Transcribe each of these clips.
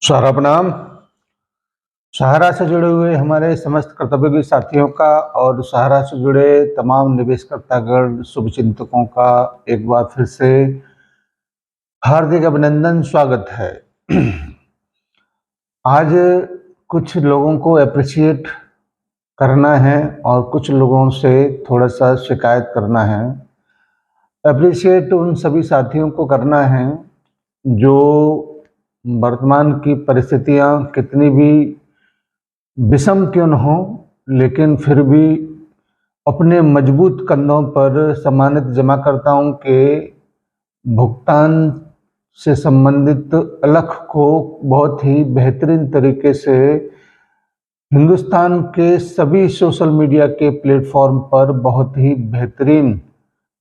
सारा प्रणाम। सहारा से जुड़े हुए हमारे समस्त कर्तव्ययोगी साथियों का और सहारा से जुड़े तमाम निवेशकर्तागण शुभचिंतकों का एक बार फिर से हार्दिक अभिनंदन, स्वागत है। आज कुछ लोगों को अप्रिशिएट करना है और कुछ लोगों से थोड़ा सा शिकायत करना है। अप्रिशिएट उन सभी साथियों को करना है जो वर्तमान की परिस्थितियां कितनी भी विषम क्यों न हो, लेकिन फिर भी अपने मजबूत कंधों पर सम्मानित जमाकर्ताओं के भुगतान से संबंधित अलख को बहुत ही बेहतरीन तरीके से हिंदुस्तान के सभी सोशल मीडिया के प्लेटफॉर्म पर बहुत ही बेहतरीन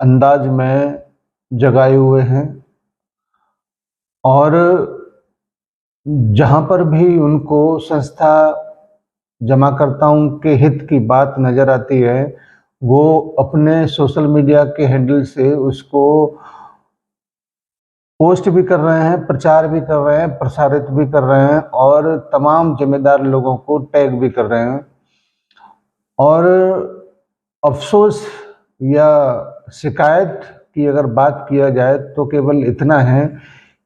अंदाज में जगाए हुए हैं। और जहां पर भी उनको संस्था जमाकर्ताओं के हित की बात नज़र आती है, वो अपने सोशल मीडिया के हैंडल से उसको पोस्ट भी कर रहे हैं, प्रचार भी कर रहे हैं, प्रसारित भी कर रहे हैं और तमाम जिम्मेदार लोगों को टैग भी कर रहे हैं। और अफसोस या शिकायत की अगर बात किया जाए तो केवल इतना है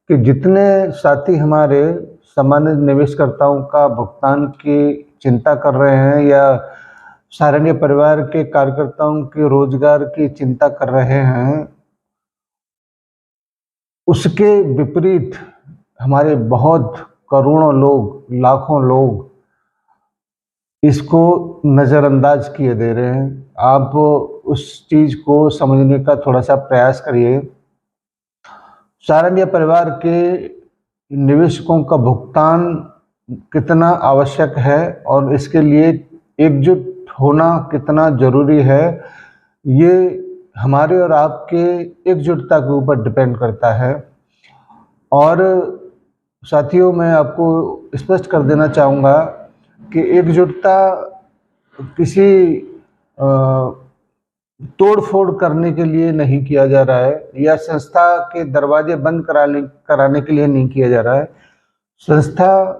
कि जितने साथी हमारे सामान्य निवेशकर्ताओं का भुगतान की चिंता कर रहे हैं या सारण्य परिवार के कार्यकर्ताओं के रोजगार की चिंता कर रहे हैं, उसके विपरीत हमारे बहुत करोड़ों लोग, लाखों लोग इसको नज़रअंदाज किए दे रहे हैं। आप उस चीज़ को समझने का थोड़ा सा प्रयास करिए। सारण्य परिवार के निवेशकों का भुगतान कितना आवश्यक है और इसके लिए एकजुट होना कितना जरूरी है, ये हमारे और आपके एकजुटता के ऊपर डिपेंड करता है। और साथियों, मैं आपको स्पष्ट कर देना चाहूँगा कि एकजुटता किसी तोड़ फोड़ करने के लिए नहीं किया जा रहा है या संस्था के दरवाजे बंद कराने के लिए नहीं किया जा रहा है। संस्था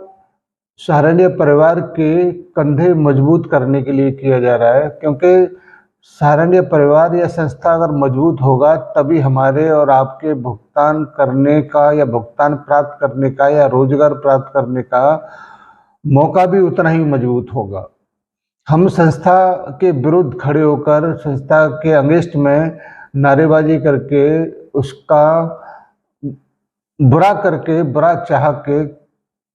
सहारनीय परिवार के कंधे मजबूत करने के लिए किया जा रहा है, क्योंकि सहारनीय परिवार या संस्था अगर मजबूत होगा तभी हमारे और आपके भुगतान करने का या भुगतान प्राप्त करने का या रोजगार प्राप्त करने का मौका भी उतना ही मजबूत होगा। हम संस्था के विरुद्ध खड़े होकर संस्था के अगेंस्ट में नारेबाजी करके उसका बुरा करके, बुरा चाह के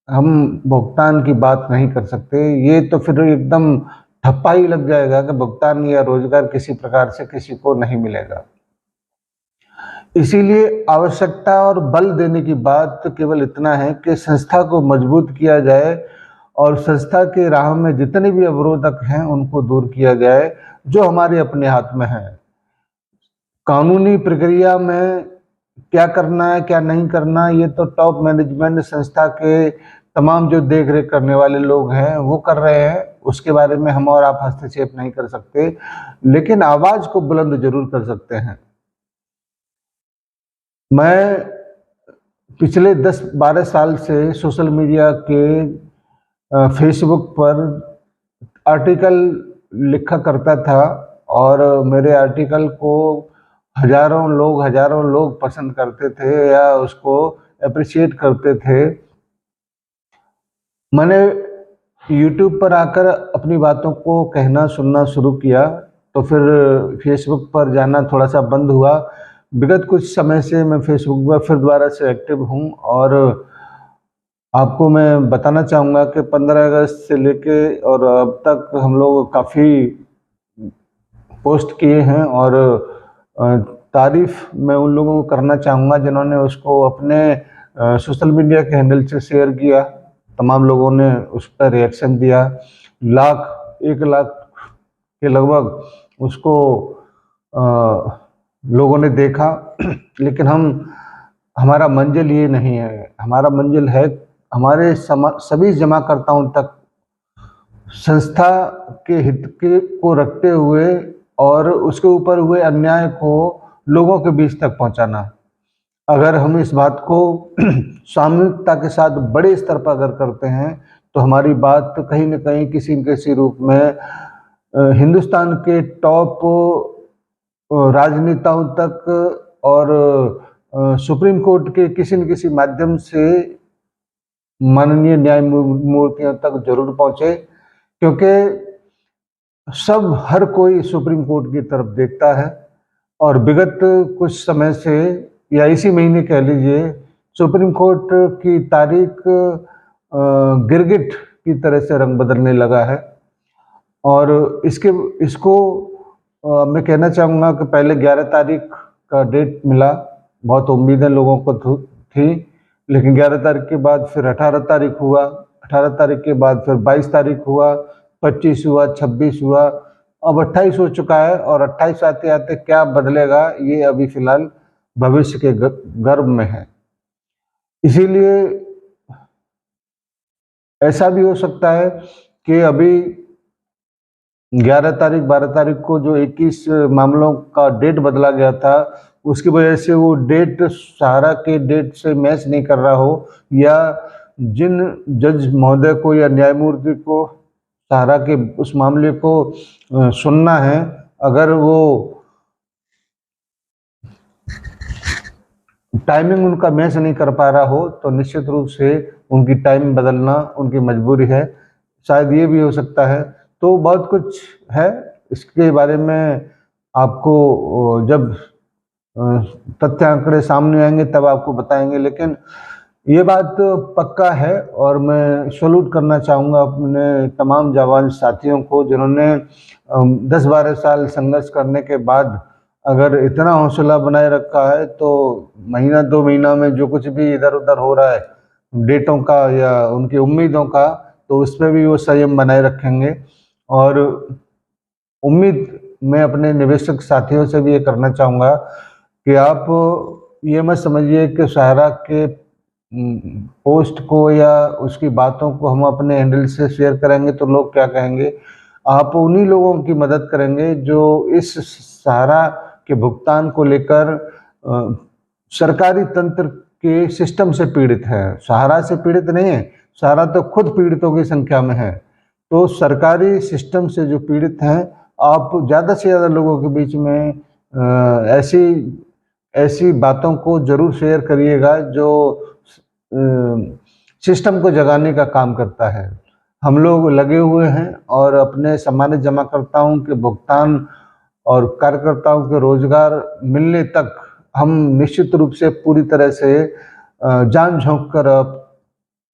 हम भुगतान की बात नहीं कर सकते। ये तो फिर एकदम ठप्पा ही लग जाएगा कि भुगतान या रोजगार किसी प्रकार से किसी को नहीं मिलेगा। इसीलिए आवश्यकता और बल देने की बात तो केवल इतना है कि संस्था को मजबूत किया जाए और संस्था के राह में जितने भी अवरोधक हैं उनको दूर किया जाए, जो हमारे अपने हाथ में है। कानूनी प्रक्रिया में क्या करना है क्या नहीं करना, ये तो टॉप मैनेजमेंट संस्था के तमाम जो देख रेख करने वाले लोग हैं वो कर रहे हैं। उसके बारे में हम और आप हस्तक्षेप नहीं कर सकते, लेकिन आवाज को बुलंद जरूर कर सकते हैं। मैं पिछले 10-12 साल से सोशल मीडिया के फेसबुक पर आर्टिकल लिखा करता था और मेरे आर्टिकल को हजारों लोग पसंद करते थे या उसको अप्रिशिएट करते थे। मैंने YouTube पर आकर अपनी बातों को कहना सुनना शुरू किया तो फिर फेसबुक पर जाना थोड़ा सा बंद हुआ। विगत कुछ समय से मैं फेसबुक पर फिर दोबारा से एक्टिव हूँ और आपको मैं बताना चाहूँगा कि 15 अगस्त से लेके और अब तक हम लोग काफ़ी पोस्ट किए हैं और तारीफ मैं उन लोगों को करना चाहूँगा जिन्होंने उसको अपने सोशल मीडिया के हैंडल से शेयर किया। तमाम लोगों ने उस पर रिएक्शन दिया, 1 लाख के लगभग उसको लोगों ने देखा। लेकिन हमारा मंजिल ये नहीं है। हमारा मंजिल है हमारे सभी जमाकर्ताओं तक संस्था के हित को रखते हुए और उसके ऊपर हुए अन्याय को लोगों के बीच तक पहुंचाना। अगर हम इस बात को सामूहिकता के साथ बड़े स्तर पर अगर करते हैं तो हमारी बात कहीं न कहीं किसी न किसी रूप में हिंदुस्तान के टॉप राजनेताओं तक और सुप्रीम कोर्ट के किसी न किसी माध्यम से माननीय न्यायमूर्तियों तक जरूर पहुंचे, क्योंकि हर कोई सुप्रीम कोर्ट की तरफ देखता है। और विगत कुछ समय से या इसी महीने कह लीजिए, सुप्रीम कोर्ट की तारीख गिरगिट की तरह से रंग बदलने लगा है। और इसको मैं कहना चाहूँगा कि पहले 11 तारीख का डेट मिला, बहुत उम्मीदें लोगों को थी, लेकिन 11 तारीख के बाद फिर 18 तारीख हुआ, 18 तारीख के बाद फिर 22 तारीख हुआ, 25 हुआ, 26 हुआ, अब 28 हो चुका है। और 28 आते आते क्या बदलेगा ये अभी फिलहाल भविष्य के गर्भ में है। इसीलिए ऐसा भी हो सकता है कि अभी 11 तारीख 12 तारीख को जो 21 मामलों का डेट बदला गया था, उसकी वजह से वो डेट सहारा के डेट से मैच नहीं कर रहा हो, या जिन जज महोदय को या न्यायमूर्ति को सहारा के उस मामले को सुनना है, अगर वो टाइमिंग उनका मैच नहीं कर पा रहा हो तो निश्चित रूप से उनकी टाइम बदलना उनकी मजबूरी है। शायद ये भी हो सकता है। तो बहुत कुछ है, इसके बारे में आपको जब तथ्य आंकड़े सामने आएंगे तब आपको बताएंगे। लेकिन ये बात पक्का है और मैं सैल्यूट करना चाहूँगा अपने तमाम जाबाज साथियों को, जिन्होंने 10-12 साल संघर्ष करने के बाद अगर इतना हौसला बनाए रखा है, तो महीना 2 महीना में जो कुछ भी इधर उधर हो रहा है डेटों का या उनकी उम्मीदों का, तो उस पर भी वो संयम बनाए रखेंगे। और उम्मीद मैं अपने निवेशक साथियों से भी ये करना चाहूँगा कि आप ये मत समझिए कि सहारा के पोस्ट को या उसकी बातों को हम अपने हैंडल से शेयर करेंगे तो लोग क्या कहेंगे। आप उन्हीं लोगों की मदद करेंगे जो इस सहारा के भुगतान को लेकर सरकारी तंत्र के सिस्टम से पीड़ित है। सहारा से पीड़ित नहीं है, सहारा तो खुद पीड़ितों की संख्या में है। तो सरकारी सिस्टम से जो पीड़ित हैं, आप ज़्यादा से ज़्यादा लोगों के बीच में ऐसी बातों को जरूर शेयर करिएगा जो सिस्टम को जगाने का काम करता है। हम लोग लगे हुए हैं और अपने सामान्य जमाकर्ताओं के भुगतान और कार्यकर्ताओं के रोजगार मिलने तक हम निश्चित रूप से पूरी तरह से जान झोंक कर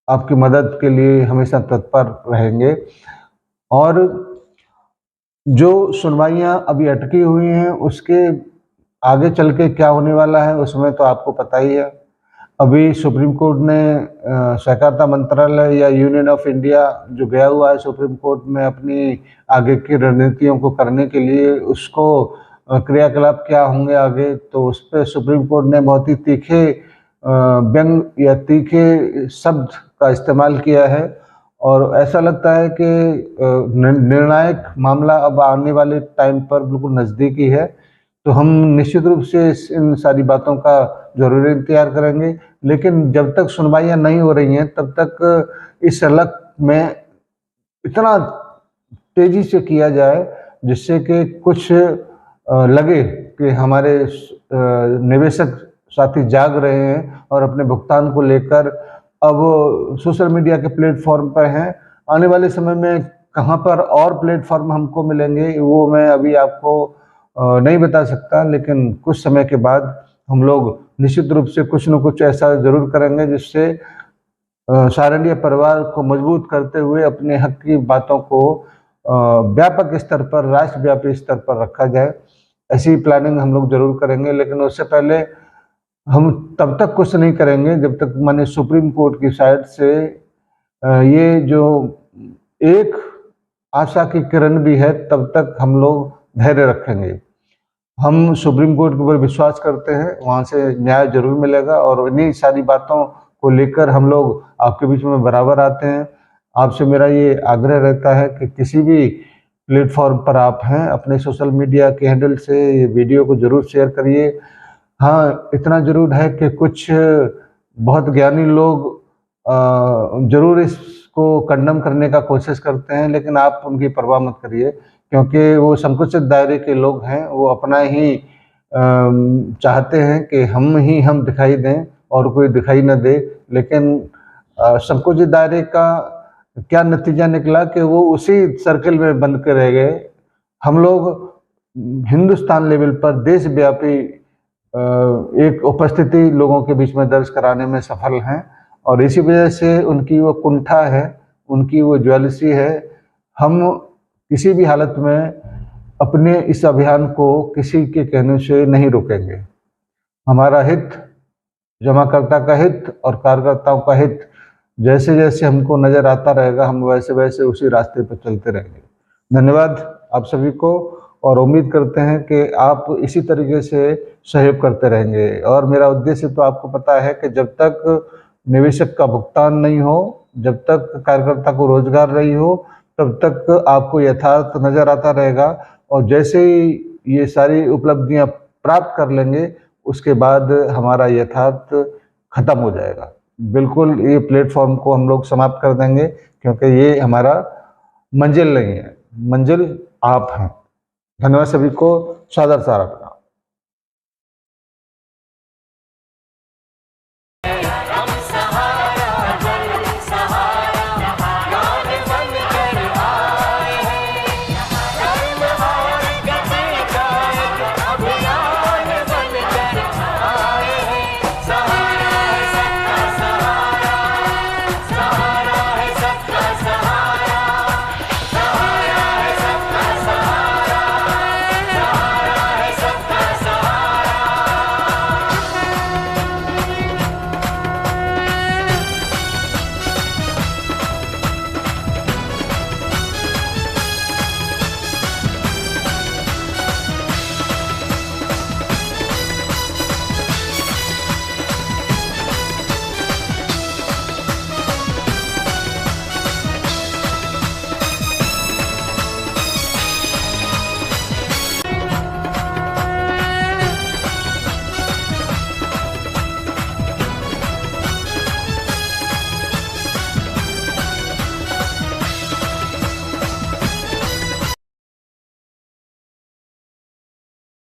आपकी मदद के लिए हमेशा तत्पर रहेंगे। और जो सुनवाइयां अभी अटकी हुई हैं, उसके आगे चल के क्या होने वाला है उसमें तो आपको पता ही है। अभी सुप्रीम कोर्ट ने सहकारिता मंत्रालय या यूनियन ऑफ इंडिया जो गया हुआ है सुप्रीम कोर्ट में अपनी आगे की रणनीतियों को करने के लिए, उसको क्रियाकलाप क्या होंगे आगे, तो उस पर सुप्रीम कोर्ट ने बहुत ही तीखे व्यंग या तीखे शब्द का इस्तेमाल किया है। और ऐसा लगता है कि निर्णायक मामला अब आने वाले टाइम पर बिल्कुल नज़दीकी है। तो हम निश्चित रूप से इन सारी बातों का जरूर इंतजार करेंगे। लेकिन जब तक सुनवाइयां नहीं हो रही हैं तब तक इस सलक में इतना तेजी से किया जाए जिससे कि कुछ लगे कि हमारे निवेशक साथी जाग रहे हैं और अपने भुगतान को लेकर अब सोशल मीडिया के प्लेटफॉर्म पर हैं। आने वाले समय में कहां पर और प्लेटफॉर्म हमको मिलेंगे वो मैं अभी आपको नहीं बता सकता, लेकिन कुछ समय के बाद हम लोग निश्चित रूप से कुछ न कुछ ऐसा जरूर करेंगे जिससे सहारनीय परिवार को मजबूत करते हुए अपने हक की बातों को व्यापक स्तर पर, राष्ट्रव्यापी स्तर पर रखा जाए। ऐसी प्लानिंग हम लोग जरूर करेंगे। लेकिन उससे पहले हम तब तक कुछ नहीं करेंगे जब तक माने सुप्रीम कोर्ट की साइड से ये जो एक आशा की किरण भी है, तब तक हम लोग धैर्य रखेंगे। हम सुप्रीम कोर्ट के ऊपर विश्वास करते हैं, वहाँ से न्याय जरूर मिलेगा। और इन्हीं सारी बातों को लेकर हम लोग आपके बीच में बराबर आते हैं। आपसे मेरा ये आग्रह रहता है कि किसी भी प्लेटफॉर्म पर आप हैं, अपने सोशल मीडिया के हैंडल से ये वीडियो को जरूर शेयर करिए। हाँ, इतना ज़रूर है कि कुछ बहुत ज्ञानी लोग ज़रूर इसको कंडम करने का कोशिश करते हैं, लेकिन आप उनकी परवाह मत करिए, क्योंकि वो संकुचित दायरे के लोग हैं। वो अपना ही चाहते हैं कि हम दिखाई दें और कोई दिखाई न दे। लेकिन संकुचित दायरे का क्या नतीजा निकला कि वो उसी सर्कल में बंद के रह गए। हम लोग हिंदुस्तान लेवल पर देशव्यापी एक उपस्थिति लोगों के बीच में दर्ज कराने में सफल हैं, और इसी वजह से उनकी वो कुंठा है, उनकी वो ज्वेलसी है। हम किसी भी हालत में अपने इस अभियान को किसी के कहने से नहीं रोकेंगे। हमारा हित, जमाकर्ता का हित और कार्यकर्ताओं का हित जैसे जैसे हमको नज़र आता रहेगा, हम वैसे वैसे उसी रास्ते पर चलते रहेंगे। धन्यवाद आप सभी को, और उम्मीद करते हैं कि आप इसी तरीके से सहयोग करते रहेंगे। और मेरा उद्देश्य तो आपको पता है कि जब तक निवेशक का भुगतान नहीं हो, जब तक कार्यकर्ता को रोजगार नहीं हो, तब तक आपको यथार्थ नज़र आता रहेगा। और जैसे ही ये सारी उपलब्धियां प्राप्त कर लेंगे, उसके बाद हमारा यथार्थ खत्म हो जाएगा। बिल्कुल ये प्लेटफॉर्म को हम लोग समाप्त कर देंगे, क्योंकि ये हमारा मंजिल नहीं है, मंजिल आप हैं। धन्यवाद सभी को, सादर सारा।